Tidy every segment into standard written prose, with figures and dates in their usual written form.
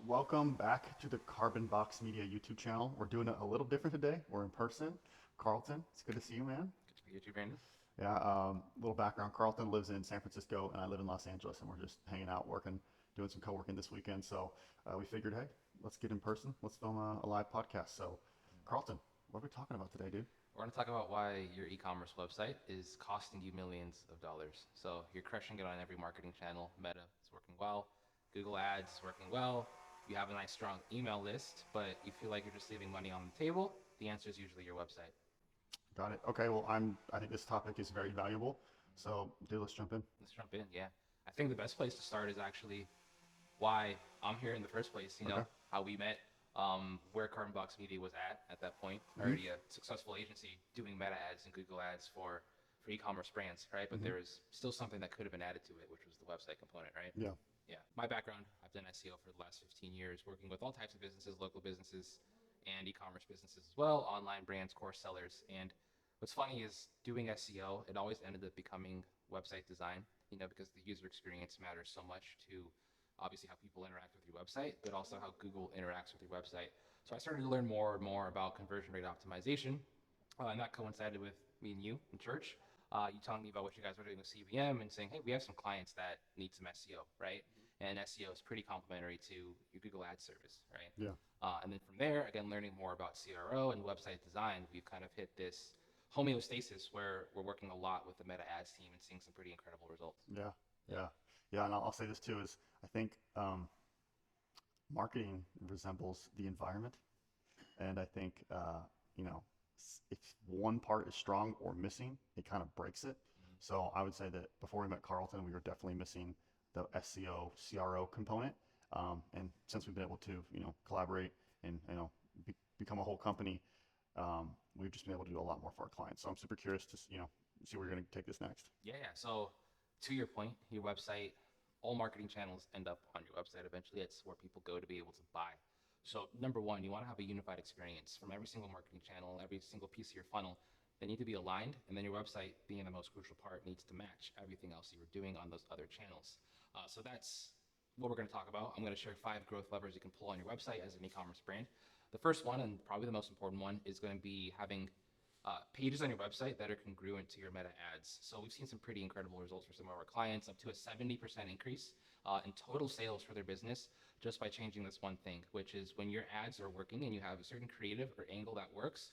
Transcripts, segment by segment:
welcome back to the Carbon Box Media YouTube channel. We're doing it a little different today. We're in person. Carlton, it's good to see you, man. Good to meet you, Brandon. Yeah, little background. Carlton lives in San Francisco, and I live in Los Angeles, and we're just hanging out, working, doing some co-working this weekend. So we figured, hey, let's get in person. Let's film a live podcast. So, Carlton, what are we talking about today, dude? We're going to talk about why your e-commerce website is costing you millions of dollars. So you're crushing it on every marketing channel. Meta is working well. Google Ads is working well. You have a nice strong email list, but you feel like you're just leaving money on the table. The answer is usually your website. Got it. Okay, well, I think this topic is very valuable. So, dude, let's jump in. Let's jump in. Yeah. I think the best place to start is actually why I'm here in the first place, Okay. how we met, where Carbon Box Media was at that point. Mm-hmm. Already a successful agency doing meta ads and Google ads for e-commerce brands, right? But there was still something that could have been added to it, which was the website component, right? Yeah. Yeah. My background, I've done SEO for the last 15 years, working with all types of businesses, local businesses, and e-commerce businesses as well, online brands, course sellers. And what's funny is doing SEO, it always ended up becoming website design, because the user experience matters so much to obviously how people interact with your website, but also how Google interacts with your website. So I started to learn more and more about conversion rate optimization, and that coincided with me and you in church. You telling me about what you guys were doing with CVM and saying, hey, we have some clients that need some SEO, right? And SEO is pretty complementary to your Google Ads service, right? Yeah. And then from there, again, learning more about CRO and website design, we've kind of hit this homeostasis where we're working a lot with the Meta Ads team and seeing some pretty incredible results. Yeah. Yeah. Yeah. And I'll say this too is I think marketing resembles the environment. And I think, if one part is strong or missing, it kind of breaks it. So I would say that before we met Carlton, we were definitely missing the SEO, CRO component. And since we've been able to, collaborate and, become a whole company, we've just been able to do a lot more for our clients. So I'm super curious to, see where you're going to take this next. Yeah. So to your point, your website, all marketing channels end up on your website eventually. It's where people go to be able to buy. So number one, you want to have a unified experience from every single marketing channel, every single piece of your funnel. They need to be aligned, and then your website, being the most crucial part, needs to match everything else you were doing on those other channels. So that's what we're going to talk about. I'm going to share 5 growth levers you can pull on your website as an e-commerce brand. The first one, and probably the most important one, is going to be having pages on your website that are congruent to your meta ads. So we've seen some pretty incredible results for some of our clients, up to a 70% increase in total sales for their business just by changing this one thing, which is when your ads are working and you have a certain creative or angle that works,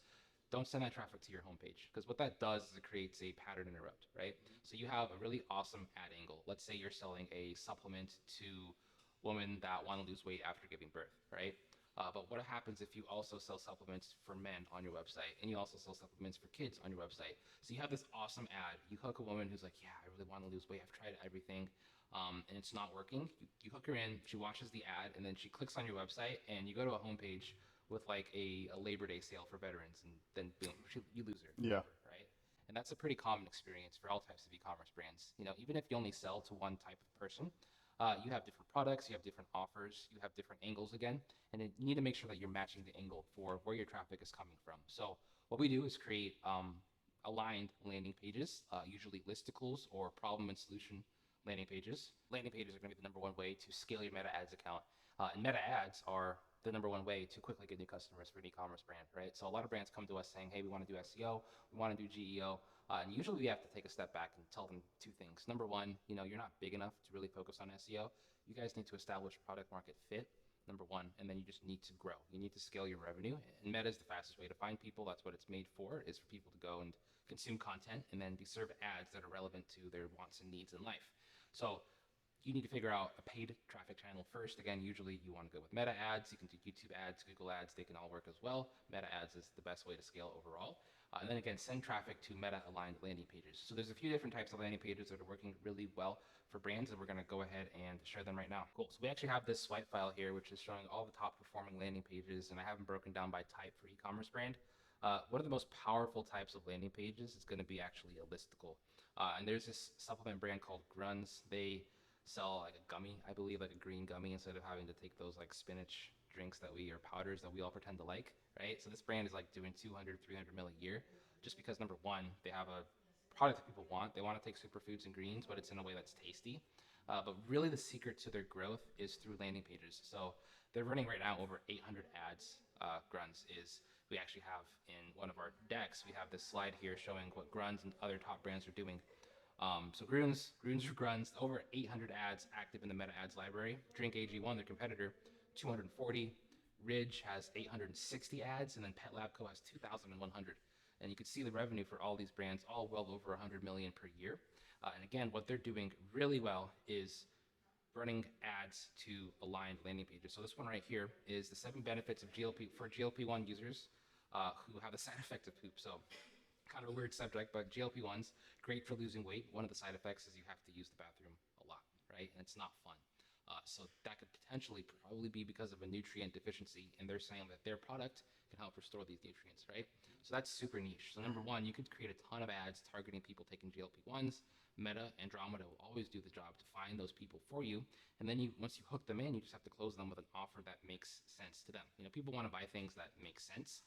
don't send that traffic to your homepage, because what that does is it creates a pattern interrupt, right? So you have a really awesome ad angle. Let's say you're selling a supplement to women that want to lose weight after giving birth, right? But what happens if you also sell supplements for men on your website, and you also sell supplements for kids on your website? So you have this awesome ad. You hook a woman who's like, yeah, I really want to lose weight. I've tried everything, and it's not working. You hook her in, she watches the ad, and then she clicks on your website, and you go to a homepage with like a Labor Day sale for veterans, and then boom, you lose her. Yeah. Right? And that's a pretty common experience for all types of e-commerce brands. Even if you only sell to one type of person, you have different products, you have different offers, you have different angles again, and you need to make sure that you're matching the angle for where your traffic is coming from. So what we do is create aligned landing pages, usually listicles or problem and solution landing pages. Landing pages are going to be the number one way to scale your meta ads account. And meta ads are the number one way to quickly get new customers for an e-commerce brand, right? So a lot of brands come to us saying, hey, we want to do SEO, we want to do GEO, and usually we have to take a step back and tell them 2 things. Number one, you're not big enough to really focus on SEO. You guys need to establish product market fit, number one, and then you just need to grow. You need to scale your revenue, and Meta is the fastest way to find people. That's what it's made for, is for people to go and consume content and then be served ads that are relevant to their wants and needs in life. So you need to figure out a paid traffic channel first. Again, usually you want to go with meta ads. You can do YouTube ads, Google ads, they can all work as well. Meta ads is the best way to scale overall. And then again, send traffic to meta aligned landing pages. So there's a few different types of landing pages that are working really well for brands, and we're going to go ahead and share them right now. Cool. So we actually have this swipe file here, which is showing all the top performing landing pages, and I have them broken down by type for e-commerce brand. One of the most powerful types of landing pages is going to be actually a listicle. And there's this supplement brand called Gruns. They sell like a gummy, I believe, like a green gummy, instead of having to take those like spinach drinks or powders that we all pretend to like, right? So this brand is like doing 200, 300 mil a year, just because number one, they have a product that people want. They want to take superfoods and greens, but it's in a way that's tasty. But really the secret to their growth is through landing pages. So they're running right now over 800 ads. Gruns is, we actually have in one of our decks, we have this slide here showing what Gruns and other top brands are doing. So Gruns or Gruns, over 800 ads active in the Meta Ads library. Drink AG1, their competitor, 240. Ridge has 860 ads, and then Pet Lab Co has 2,100. And you can see the revenue for all these brands, all well over 100 million per year. And again, what they're doing really well is running ads to aligned landing pages. So this one right here is the 7 benefits of GLP-1 users who have the side effect of poop. So kind of a weird subject, but GLP-1s, great for losing weight. One of the side effects is you have to use the bathroom a lot, right? And it's not fun. So that could potentially probably be because of a nutrient deficiency, and they're saying that their product can help restore these nutrients, right? So that's super niche. So number one, you could create a ton of ads targeting people taking GLP-1s. Meta, Andromeda will always do the job to find those people for you. And then once you hook them in, you just have to close them with an offer that makes sense to them. You know, people want to buy things that make sense.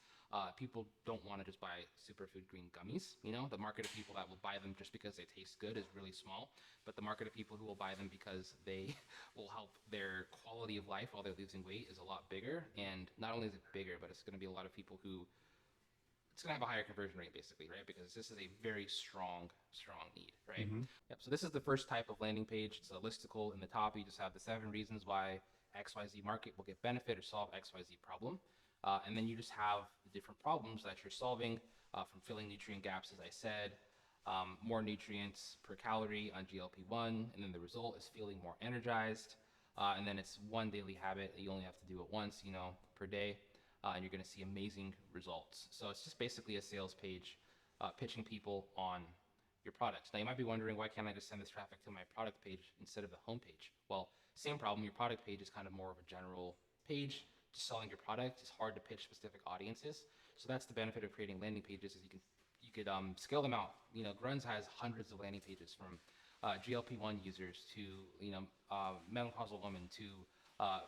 People don't want to just buy superfood green gummies. You know, the market of people that will buy them just because they taste good is really small, but the market of people who will buy them because they will help their quality of life while they're losing weight is a lot bigger. And not only is it bigger, but it's going to be a lot of people who, it's going to have a higher conversion rate basically, right? Because this is a very strong need, right? Yep. So this is the first type of landing page. It's a listicle. In the top, you just have the 7 reasons why XYZ market will get benefit or solve XYZ problem. And then you just have the different problems that you're solving from filling nutrient gaps, as I said, more nutrients per calorie on GLP-1, and then the result is feeling more energized. And then it's one daily habit. You only have to do it once, you know, per day. And you're going to see amazing results. So it's just basically a sales page pitching people on your products. Now you might be wondering, why can't I just send this traffic to my product page instead of the home page? Well, same problem. Your product page is kind of more of a general page. Just selling your product is hard to pitch specific audiences. So that's the benefit of creating landing pages, is you could scale them out. You know, Gruns has hundreds of landing pages, from GLP-1 users to, you know, menopausal women to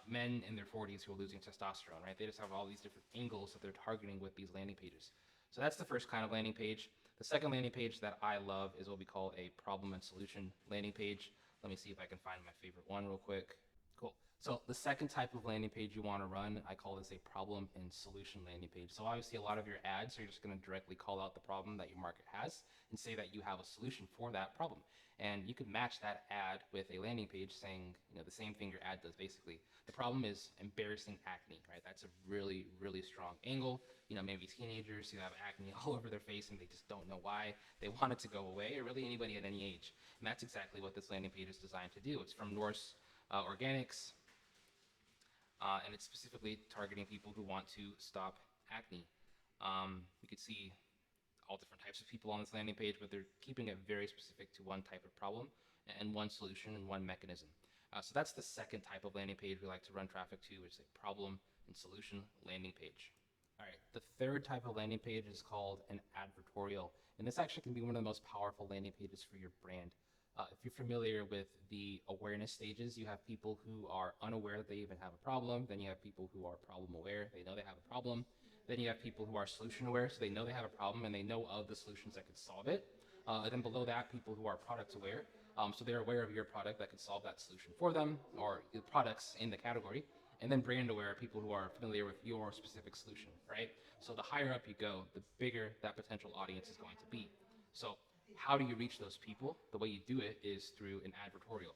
men in their 40s who are losing testosterone, right? They just have all these different angles that they're targeting with these landing pages. So that's the first kind of landing page. The second landing page that I love is what we call a problem and solution landing page. Let me see if I can find my favorite one real quick. Cool. So the second type of landing page you want to run, I call this a problem and solution landing page. So obviously a lot of your ads are just going to directly call out the problem that your market has and say that you have a solution for that problem. And you could match that ad with a landing page saying, you know, the same thing your ad does basically. The problem is embarrassing acne, right? That's a really, really strong angle. You know, maybe teenagers who have acne all over their face and they just don't know why. They want it to go away, or really anybody at any age. And that's exactly what this landing page is designed to do. It's from Norse Organics, and it's specifically targeting people who want to stop acne. You can see all different types of people on this landing page, but they're keeping it very specific to one type of problem and one solution and one mechanism. So that's the second type of landing page we like to run traffic to, which is a problem and solution landing page. All right, the third type of landing page is called an advertorial, and this actually can be one of the most powerful landing pages for your brand. If you're familiar with the awareness stages, you have people who are unaware that they even have a problem. Then you have people who are problem aware. They know they have a problem. Then you have people who are solution aware, so they know they have a problem and they know of the solutions that could solve it. And then below that, people who are product aware. So they're aware of your product that could solve that solution for them, or the products in the category. And then brand aware, people who are familiar with your specific solution, right? So the higher up you go, the bigger that potential audience is going to be. So how do you reach those people? The way you do it is through an advertorial.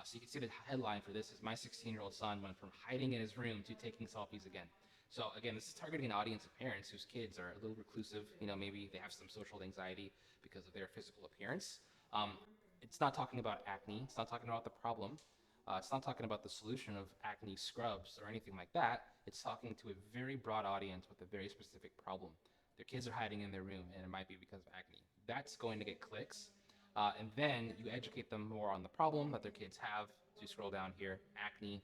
So you can see the headline for this is, my 16-year-old son went from hiding in his room to taking selfies again. So again, this is targeting an audience of parents whose kids are a little reclusive. You know, maybe they have some social anxiety because of their physical appearance. It's not talking about acne. It's not talking about the problem. It's not talking about the solution of acne scrubs or anything like that. It's talking to a very broad audience with a very specific problem. Their kids are hiding in their room, and it might be because of acne. That's going to get clicks. And then you educate them more on the problem that their kids have. So you scroll down here, acne.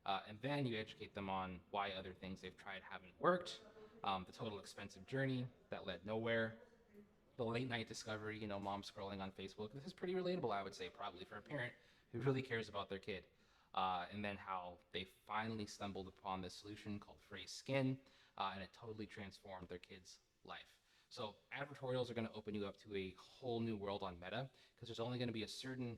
And then you educate them on why other things they've tried haven't worked. The total expensive journey that led nowhere. The late night discovery, you know, mom scrolling on Facebook. This is pretty relatable, I would say, probably for a parent who really cares about their kid. And then how they finally stumbled upon this solution called Free Skin, and it totally transformed their kid's life. So advertorials are going to open you up to a whole new world on Meta, because there's only going to be a certain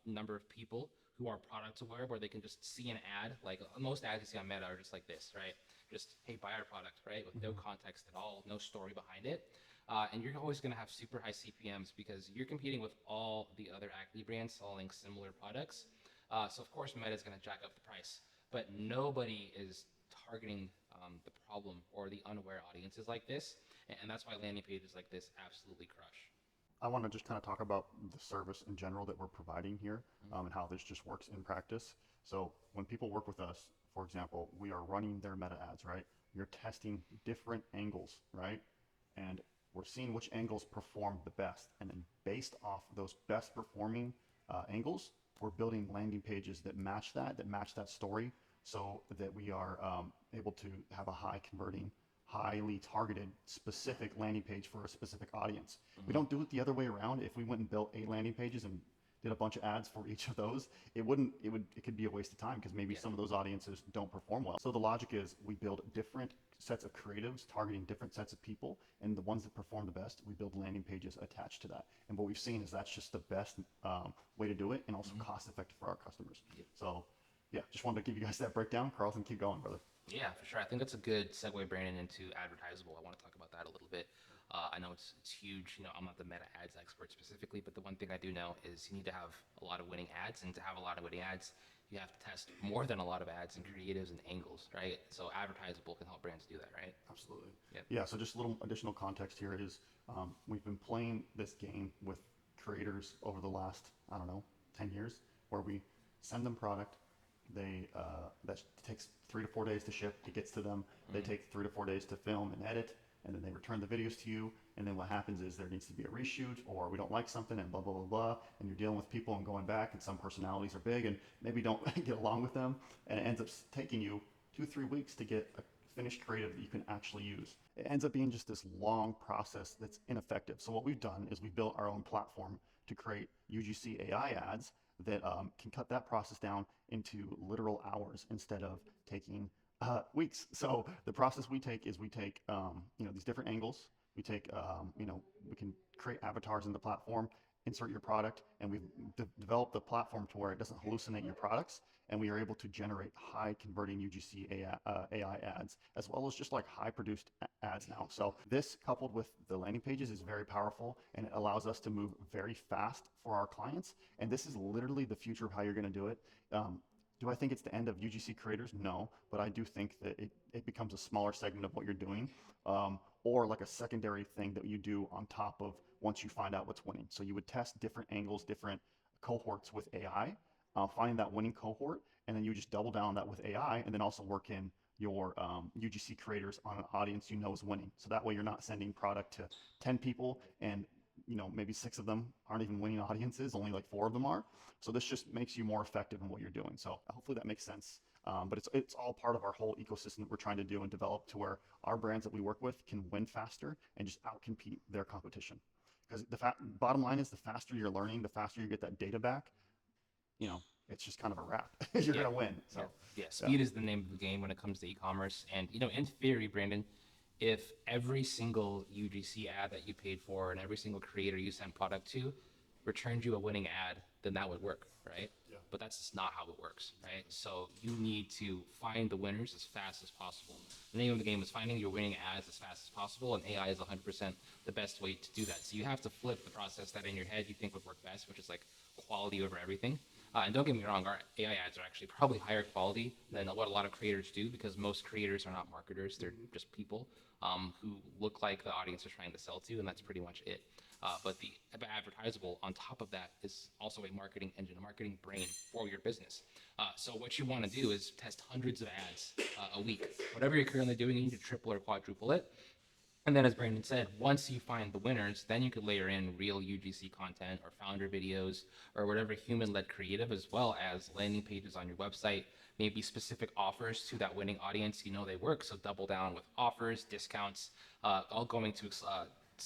number of people who are product aware, where they can just see an ad. Like most ads you see on Meta are just like this, right? Just, hey, buy our product, right? With no context at all, no story behind it. And you're always going to have super high CPMs because you're competing with all the other acne brands selling similar products. So of course Meta is going to jack up the price, but nobody is targeting the problem or the unaware audiences like this, and that's why landing pages like this absolutely crush. I want to just kind of talk about the service in general that we're providing here, and how this just works in practice. So when people work with us, for example, we are running their meta ads, right? You're testing different angles, right? And we're seeing which angles perform the best. And then based off those best performing angles, we're building landing pages that match that story, so that we are able to have a high converting, highly targeted, specific landing page for a specific audience. We don't do it the other way around. If we went and built 8 landing pages and did a bunch of ads for each of those, it could be a waste of time, because maybe some of those audiences don't perform well. So the logic is we build different sets of creatives targeting different sets of people, and the ones that perform the best, we build landing pages attached to that. And what we've seen is that's just the best way to do it, and also cost effective for our customers. So yeah, just wanted to give you guys that breakdown. Carlton, keep going, brother. Yeah, for sure. I think that's a good segue, Brandon, into advertisable. I want to talk about that a little bit. I know it's huge. You know, I'm not the meta ads expert specifically, but the one thing I do know is you need to have a lot of winning ads, and to have a lot of winning ads, you have to test more than a lot of ads and creatives and angles, right? So advertisable can help brands do that, right? Absolutely. Yep. Yeah, so just a little additional context here is we've been playing this game with creators over the last, I don't know, 10 years, where we send them product. That takes 3 to 4 days to ship. It gets to them. They take 3 to 4 days to film and edit, and then they return the videos to you. And then what happens is there needs to be a reshoot, or we don't like something, and blah, blah, blah, blah. And you're dealing with people and going back, and some personalities are big and maybe don't get along with them. And it ends up taking you 2-3 weeks to get a finished creative that you can actually use. It ends up being just this long process that's ineffective. So what we've done is we built our own platform to create UGC AI ads that can cut that process down into literal hours instead of taking weeks. So the process we take is we take these different angles. We take we can create avatars in the platform, insert your product, and we've developed the platform to where it doesn't hallucinate your products, and we are able to generate high converting UGC AI ads, as well as just like high produced ads now. So this, coupled with the landing pages, is very powerful, and it allows us to move very fast for our clients. And this is literally the future of how you're going to do it. Do I think it's the end of UGC creators? No, but I do think that it becomes a smaller segment of what you're doing, or like a secondary thing that you do on top of once you find out what's winning. So you would test different angles, different cohorts with AI, find that winning cohort, and then you just double down on that with AI, and then also work in your UGC creators on an audience you know is winning. So that way you're not sending product to 10 people and maybe 6 of them aren't even winning audiences, only like 4 of them are. So this just makes you more effective in what you're doing. So hopefully that makes sense. But it's all part of our whole ecosystem that we're trying to do and develop to where our brands that we work with can win faster and just outcompete their competition. Because the bottom line is, the faster you're learning, the faster you get that data back, it's just kind of a wrap. You're going to win. So yeah, speed is the name of the game when it comes to e-commerce. And, in theory, Brandon, if every single UGC ad that you paid for and every single creator you sent product to returned you a winning ad, then that would work, right? Yeah. But that's just not how it works, right? So you need to find the winners as fast as possible. The name of the game is finding your winning ads as fast as possible, and AI is 100% the best way to do that. So you have to flip the process that in your head you think would work best, which is like quality over everything. And don't get me wrong, our AI ads are actually probably higher quality than what a lot of creators do, because most creators are not marketers. They're just people who look like the audience they're trying to sell to, and that's pretty much it. But the advertisable on top of that is also a marketing engine, a marketing brain for your business. So what you want to do is test hundreds of ads a week. Whatever you're currently doing, you need to triple or quadruple it. And then, as Brandon said, once you find the winners, then you could layer in real UGC content or founder videos or whatever human-led creative, as well as landing pages on your website, maybe specific offers to that winning audience. They work, so double down with offers, discounts, all going to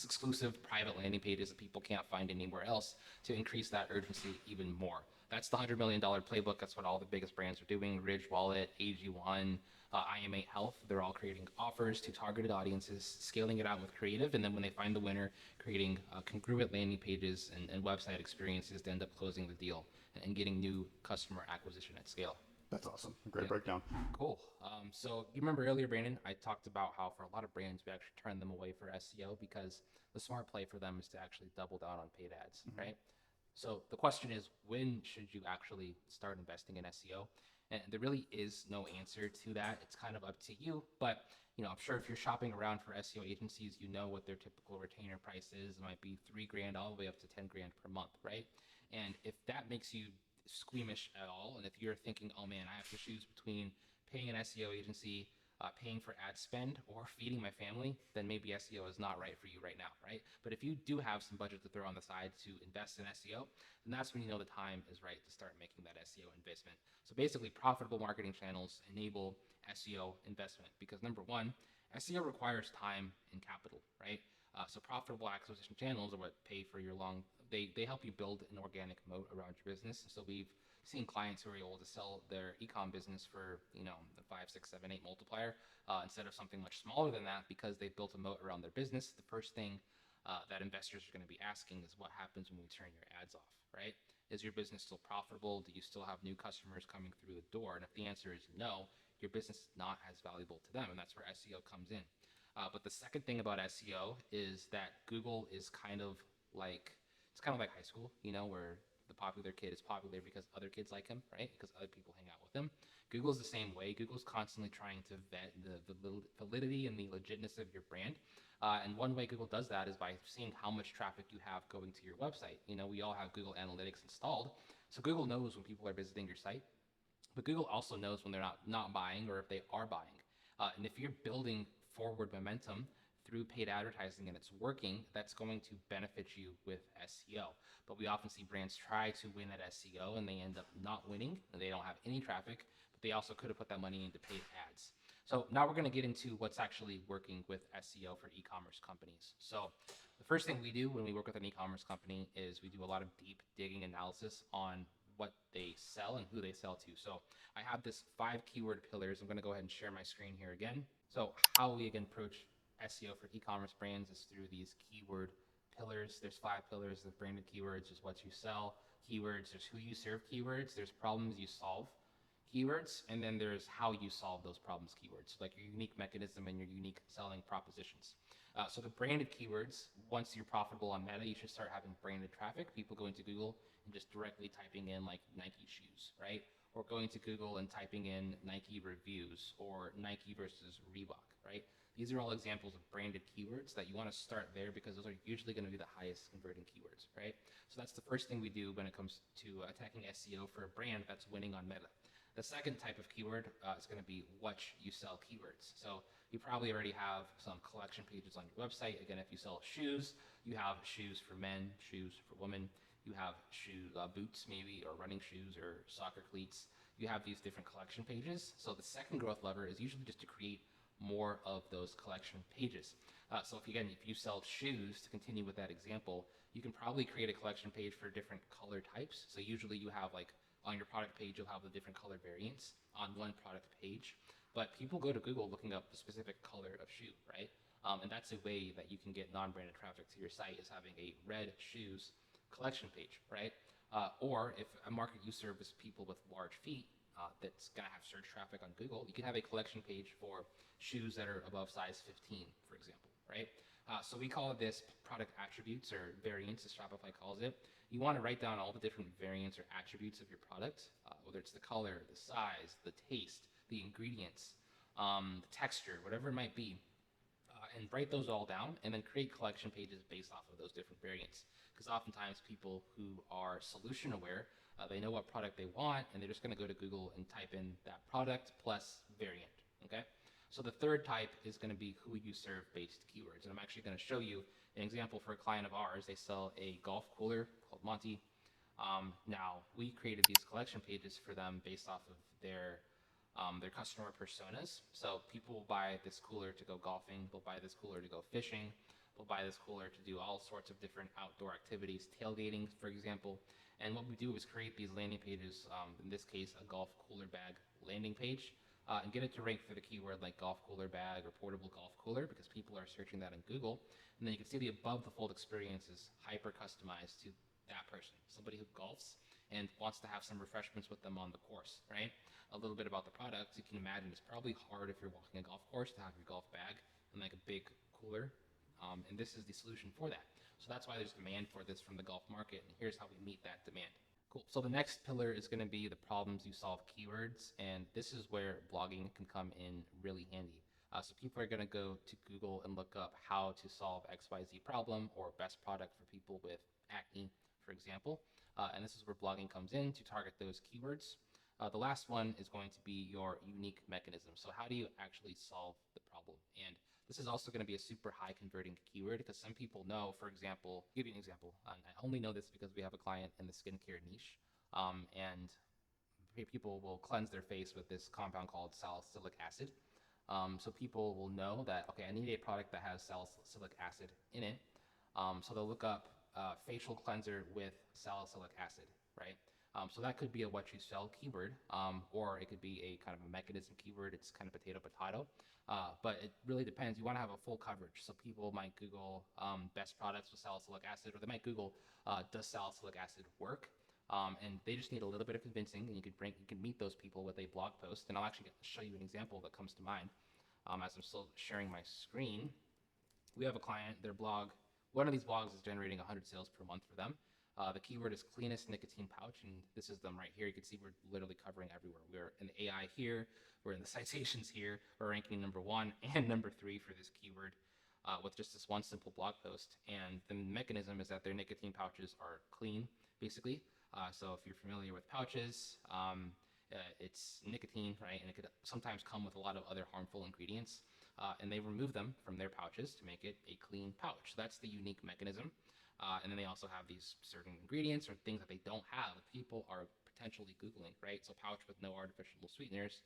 exclusive private landing pages that people can't find anywhere else to increase that urgency even more. That's the $100 million playbook. That's what all the biggest brands are doing. Ridge Wallet, AG1, IM8 Health. They're all creating offers to targeted audiences, scaling it out with creative, and then when they find the winner, creating congruent landing pages and website experiences to end up closing the deal. and getting new customer acquisition at scale. That's awesome. Great Yeah. breakdown. Cool. So you remember earlier, Brandon, I talked about how for a lot of brands, we actually turn them away for SEO because the smart play for them is to actually double down on paid ads, right? So the question is, when should you actually start investing in SEO? And there really is no answer to that. It's kind of up to you. But I'm sure if you're shopping around for SEO agencies, you know what their typical retainer price is. It might be $3,000 all the way up to $10,000 per month, right? And if that makes you squeamish at all, and if you're thinking, oh man, I have to choose between paying an SEO agency, paying for ad spend, or feeding my family, then maybe SEO is not right for you right now, right? But if you do have some budget to throw on the side to invest in SEO, then that's when you know the time is right to start making that SEO investment. So basically, profitable marketing channels enable SEO investment because number one, SEO requires time and capital, right? So profitable acquisition channels are what pay for your they help you build an organic moat around your business. So we've seen clients who are able to sell their e-com business for, the 5, 6, 7, 8 multiplier instead of something much smaller than that because they've built a moat around their business. The first thing that investors are going to be asking is what happens when we turn your ads off, right? Is your business still profitable? Do you still have new customers coming through the door? And if the answer is no, your business is not as valuable to them, and that's where SEO comes in. But the second thing about SEO is that Google is kind of like high school, where the popular kid is popular because other kids like him, right? Because other people hang out with him. Google's the same way. Google's constantly trying to vet the validity and the legitness of your brand. And one way Google does that is by seeing how much traffic you have going to your website. We all have Google Analytics installed. So Google knows when people are visiting your site, but Google also knows when they're not buying or if they are buying. And if you're building forward momentum through paid advertising and it's working, that's going to benefit you with SEO. But we often see brands try to win at SEO and they end up not winning and they don't have any traffic, but they also could have put that money into paid ads. So now we're going to get into what's actually working with SEO for e-commerce companies. So the first thing we do when we work with an e-commerce company is we do a lot of deep digging analysis on what they sell and who they sell to. So I have this 5 keyword pillars. I'm going to go ahead and share my screen here again. So how we again approach SEO for e-commerce brands is through these keyword pillars. There's 5 pillars. There's branded keywords, there's what you sell keywords, there's who you serve keywords, there's problems you solve keywords, and then there's how you solve those problems keywords, like your unique mechanism and your unique selling propositions. So the branded keywords, once you're profitable on Meta, you should start having branded traffic, people going to Google and just directly typing in like Nike shoes, right? Or going to Google and typing in Nike reviews or Nike versus Reebok, right? These are all examples of branded keywords that you want to start there because those are usually going to be the highest converting keywords, right? So that's the first thing we do when it comes to attacking SEO for a brand that's winning on Meta. The second type of keyword is going to be what you sell keywords. So you probably already have some collection pages on your website. Again, if you sell shoes, you have shoes for men, shoes for women. You have boots maybe, or running shoes, or soccer cleats. You have these different collection pages. So the second growth lever is usually just to create more of those collection pages. So if you sell shoes, to continue with that example, you can probably create a collection page for different color types. So usually you have like on your product page, you'll have the different color variants on one product page. But people go to Google looking up the specific color of shoe, right? And that's a way that you can get non-branded traffic to your site is having a red shoes collection page, right? Or if a market you serve is people with large feet, that's going to have search traffic on Google, you can have a collection page for shoes that are above size 15, for example, right? So we call this product attributes or variants, as Shopify calls it. You want to write down all the different variants or attributes of your product, whether it's the color, the size, the taste, the ingredients, the texture, whatever it might be, and write those all down and then create collection pages based off of those different variants. Because oftentimes people who are solution aware, they know what product they want and they're just going to go to Google and type in that product plus variant, okay? So the third type is going to be who you serve based keywords. And I'm actually going to show you an example for a client of ours. They sell a golf cooler called Monty. Now, we created these collection pages for them based off of their customer personas. So people will buy this cooler to go golfing, they'll buy this cooler to go fishing, they'll buy this cooler to do all sorts of different outdoor activities, tailgating, for example. And what we do is create these landing pages, in this case, a golf cooler bag landing page, and get it to rank for the keyword like golf cooler bag or portable golf cooler because people are searching that in Google. And then you can see the above the fold experience is hyper customized to that person, somebody who golfs. and wants to have some refreshments with them on the course, right? A little bit about the product. You can imagine it's probably hard if you're walking a golf course to have your golf bag in like a big cooler. And this is the solution for that. So that's why there's demand for this from the golf market. And here's how we meet that demand. Cool. So the next pillar is going to be the problems you solve keywords. And this is where blogging can come in really handy. So people are going to go to Google and look up how to solve XYZ problem or best product for people with acne, for example. And this is where blogging comes in to target those keywords. The last one is going to be your unique mechanism. So how do you actually solve the problem? And this is also going to be a super high converting keyword because some people know, for example, I'll give you an example. I only know this because we have a client in the skincare niche. And people will cleanse their face with this compound called salicylic acid. So people will know that, okay, I need a product that has salicylic acid in it. So they'll look up facial cleanser with salicylic acid, right? So that could be a what you sell keyword, or it could be a kind of a mechanism keyword. It's kind of potato. But it really depends. You want to have a full coverage. So people might Google best products with salicylic acid, or they might Google does salicylic acid work? And they just need a little bit of convincing, and you can meet those people with a blog post. And I'll actually show you an example that comes to mind as I'm still sharing my screen. We have a client, their blog, one of these blogs is generating 100 sales per month for them. The keyword is cleanest nicotine pouch, and this is them right here. You can see we're literally covering everywhere. We're in the AI here, we're in the citations here, we're ranking number 1 and number 3 for this keyword with just this one simple blog post. And the mechanism is that their nicotine pouches are clean, basically. So if you're familiar with pouches, it's nicotine, right? And it could sometimes come with a lot of other harmful ingredients. And they remove them from their pouches to make it a clean pouch. That's the unique mechanism. And then they also have these certain ingredients or things that they don't have that people are potentially Googling, right? So pouch with no artificial sweeteners,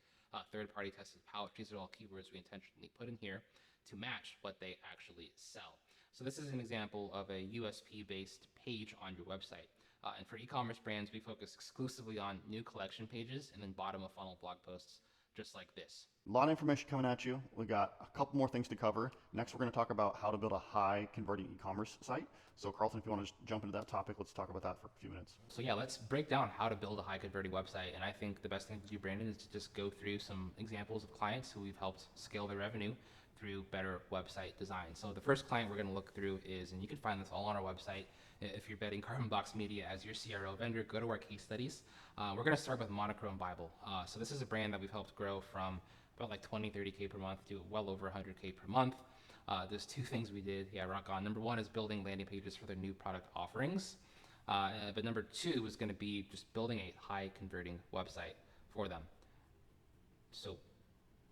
third-party tested pouch. These are all keywords we intentionally put in here to match what they actually sell. So this is an example of a USP-based page on your website. And for e-commerce brands, we focus exclusively on new collection pages and then bottom of funnel blog posts just like this. A lot of information coming at you. We got a couple more things to cover. Next, we're going to talk about how to build a high converting e-commerce site. So Carlton, if you want to jump into that topic, let's talk about that for a few minutes. So yeah, let's break down how to build a high converting website. And I think the best thing to do, Brandon, is to just go through some examples of clients who we've helped scale their revenue through better website design. So the first client we're going to look through is, and you can find this all on our website, if you're betting Carbon Box Media as your CRO vendor, go to our case studies. We're going to start with Monochrome Bible. So this is a brand that we've helped grow from about like 20, 30K per month to well over 100K per month. There's two things we did. Yeah, rock on. Number one is building landing pages for their new product offerings. But number two is going to be just building a high converting website for them. So,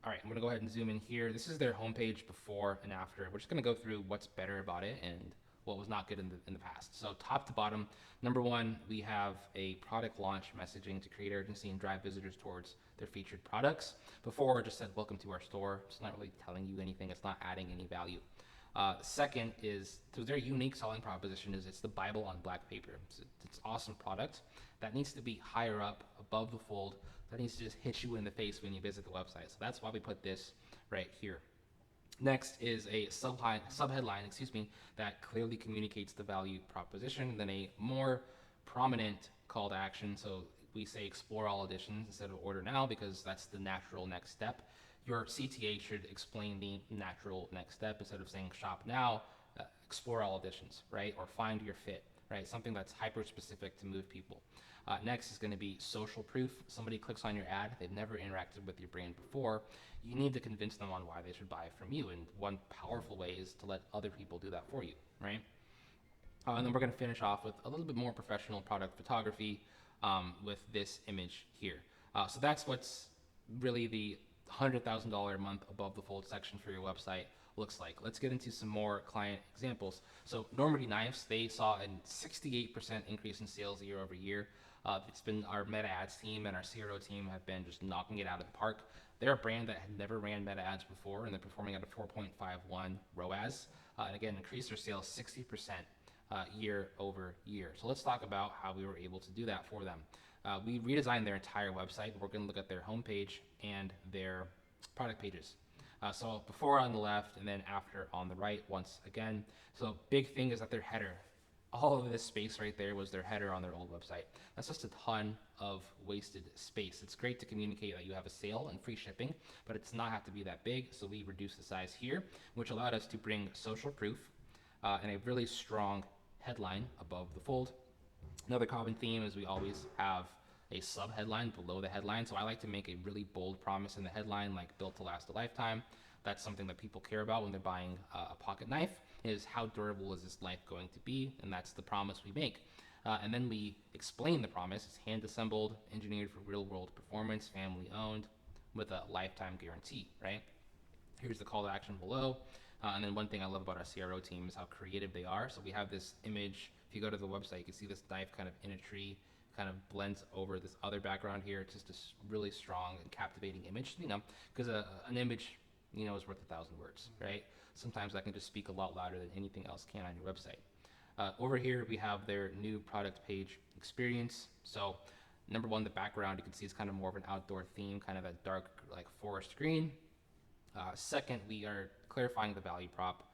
all right, I'm going to go ahead and zoom in here. This is their homepage before and after. We're just going to go through what's better about it and what was not good in the past. So top to bottom, number one, we have a product launch messaging to create urgency and drive visitors towards their featured products. Before, it just said, welcome to our store. It's not really telling you anything. It's not adding any value. Second is, so their unique selling proposition is it's the Bible on black paper. It's an awesome product that needs to be higher up above the fold. That needs to just hit you in the face when you visit the website. So that's why we put this right here. Next is a subheadline, that clearly communicates the value proposition, then a more prominent call to action. So we say explore all editions instead of order now because that's the natural next step. Your CTA should explain the natural next step instead of saying shop now, explore all editions, right? Or find your fit, right? Something that's hyper specific to move people. Next is going to be social proof. Somebody clicks on your ad, they've never interacted with your brand before. You need to convince them on why they should buy from you. And one powerful way is to let other people do that for you, right? And then we're going to finish off with a little bit more professional product photography with this image here. So that's what's really the $100,000 a month above the fold section for your website looks like. Let's get into some more client examples. So Normandy Knives, they saw a 68% increase in sales year over year. It's been our meta ads team and our CRO team have been just knocking it out of the park. They're a brand that had never ran meta ads before, and they're performing at a 4.51 ROAS. And again, increased their sales 60% year over year. So let's talk about how we were able to do that for them. We redesigned their entire website. We're going to look at their homepage and their product pages. So before on the left and then after on the right once again. So big thing is that their header All of this space right there was their header on their old website. That's just a ton of wasted space. It's great to communicate that you have a sale and free shipping, but it does not have to be that big. So we reduced the size here, which allowed us to bring social proof and a really strong headline above the fold. Another common theme is we always have a sub headline below the headline. So I like to make a really bold promise in the headline, like built to last a lifetime. That's something that people care about when they're buying a pocket knife, is how durable is this knife going to be? And that's the promise we make. And then we explain the promise. It's hand assembled, engineered for real world performance, family owned, with a lifetime guarantee, right? Here's the call to action below. And then one thing I love about our CRO team is how creative they are. So we have this image. If you go to the website, you can see this knife kind of in a tree, kind of blends over this other background here. It's just a really strong and captivating image, because an image, is worth 1,000 words, right? Sometimes that can just speak a lot louder than anything else can on your website. Over here, we have their new product page experience. So number one, the background, you can see it's kind of more of an outdoor theme, kind of a dark, like forest green. Second, we are clarifying the value prop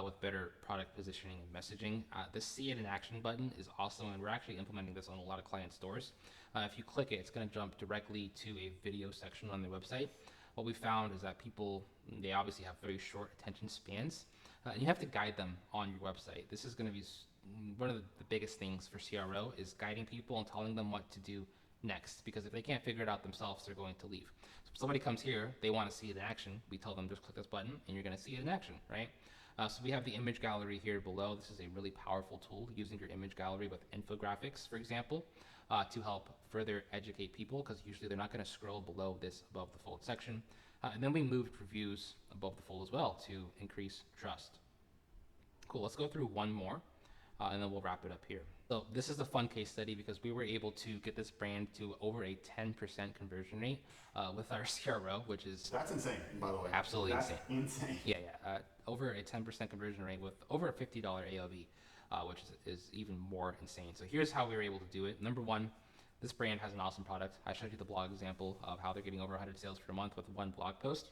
with better product positioning and messaging. The see it in action button is awesome, and we're actually implementing this on a lot of client stores. If you click it, it's going to jump directly to a video section on their website. What we found is that people, they obviously have very short attention spans, and you have to guide them on your website. This is going to be one of the biggest things for CRO, is guiding people and telling them what to do next, because if they can't figure it out themselves, they're going to leave. So if somebody comes here, they want to see it in action, we tell them just click this button and you're going to see it in action, right? So we have the image gallery here below. This is a really powerful tool, using your image gallery with infographics, for example, to help further educate people, because usually they're not going to scroll below this above the fold section. And then we moved reviews above the fold as well to increase trust. Cool, let's go through one more, and then we'll wrap it up here. So this is a fun case study because we were able to get this brand to over a 10% conversion rate with our CRO, which is... That's insane, by the way. Absolutely That's insane. Yeah. Over a 10% conversion rate with over a $50 AOV, which is even more insane. So here's how we were able to do it. Number one, this brand has an awesome product. I showed you the blog example of how they're getting over 100 sales per month with one blog post.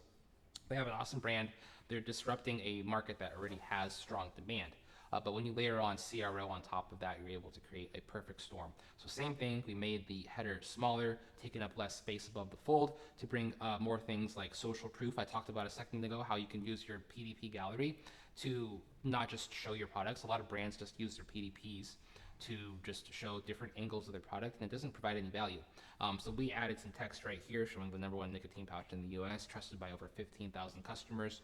They have an awesome brand. They're disrupting a market that already has strong demand. But when you layer on CRO on top of that, you're able to create a perfect storm. So same thing, we made the header smaller, taking up less space above the fold to bring more things like social proof. I talked about a second ago how you can use your PDP gallery to not just show your products. A lot of brands just use their PDPs to just show different angles of their product, and it doesn't provide any value. So we added some text right here showing the #1 nicotine pouch in the US, trusted by over 15,000 customers.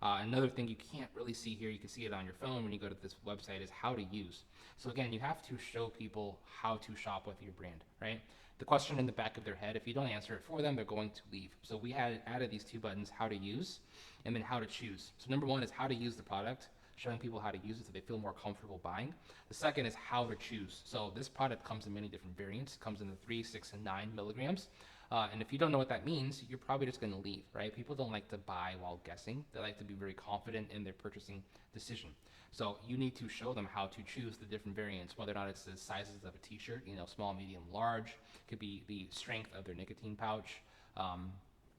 Another thing you can't really see here, you can see it on your phone when you go to this website, is how to use. So again, you have to show people how to shop with your brand, right? The question in the back of their head, if you don't answer it for them, they're going to leave. So we had added these two buttons, how to use, and then how to choose. So number one is how to use the product, showing people how to use it so they feel more comfortable buying. The second is how to choose. So this product comes in many different variants. It comes in the 3, 6, and 9 milligrams. And if you don't know what that means, you're probably just going to leave, right? People don't like to buy while guessing. They like to be very confident in their purchasing decision. So you need to show them how to choose the different variants, whether or not it's the sizes of a t-shirt, small, medium, large, could be the strength of their nicotine pouch,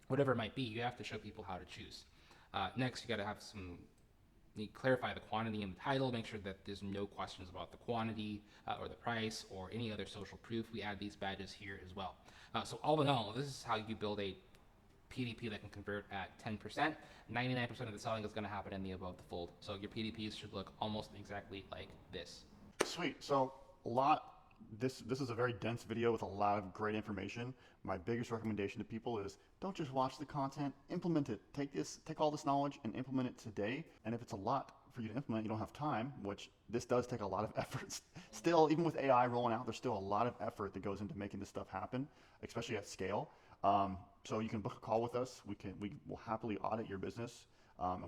whatever it might be. You have to show people how to choose. Next, you got to have you clarify the quantity in the title, make sure that there's no questions about the quantity or the price or any other social proof. We add these badges here as well. So all in all, this is how you build a PDP that can convert at 10%. 99% of the selling is going to happen in the above the fold. So your PDPs should look almost exactly like this. Sweet. So this is a very dense video with a lot of great information. My biggest recommendation to people is don't just watch the content, implement it. Take all this knowledge and implement it today. And if it's a lot for you to implement, you don't have time, which this does take a lot of effort. Still, even with AI rolling out, there's still a lot of effort that goes into making this stuff happen, especially at scale. So you can book a call with us. We will happily audit your business, and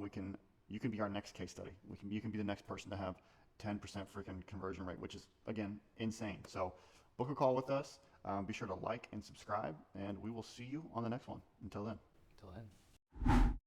you can be our next case study. You can be the next person to have 10% freaking conversion rate, which is, again, insane. So book a call with us. Be sure to like and subscribe, and we will see you on the next one. Until then. Until then.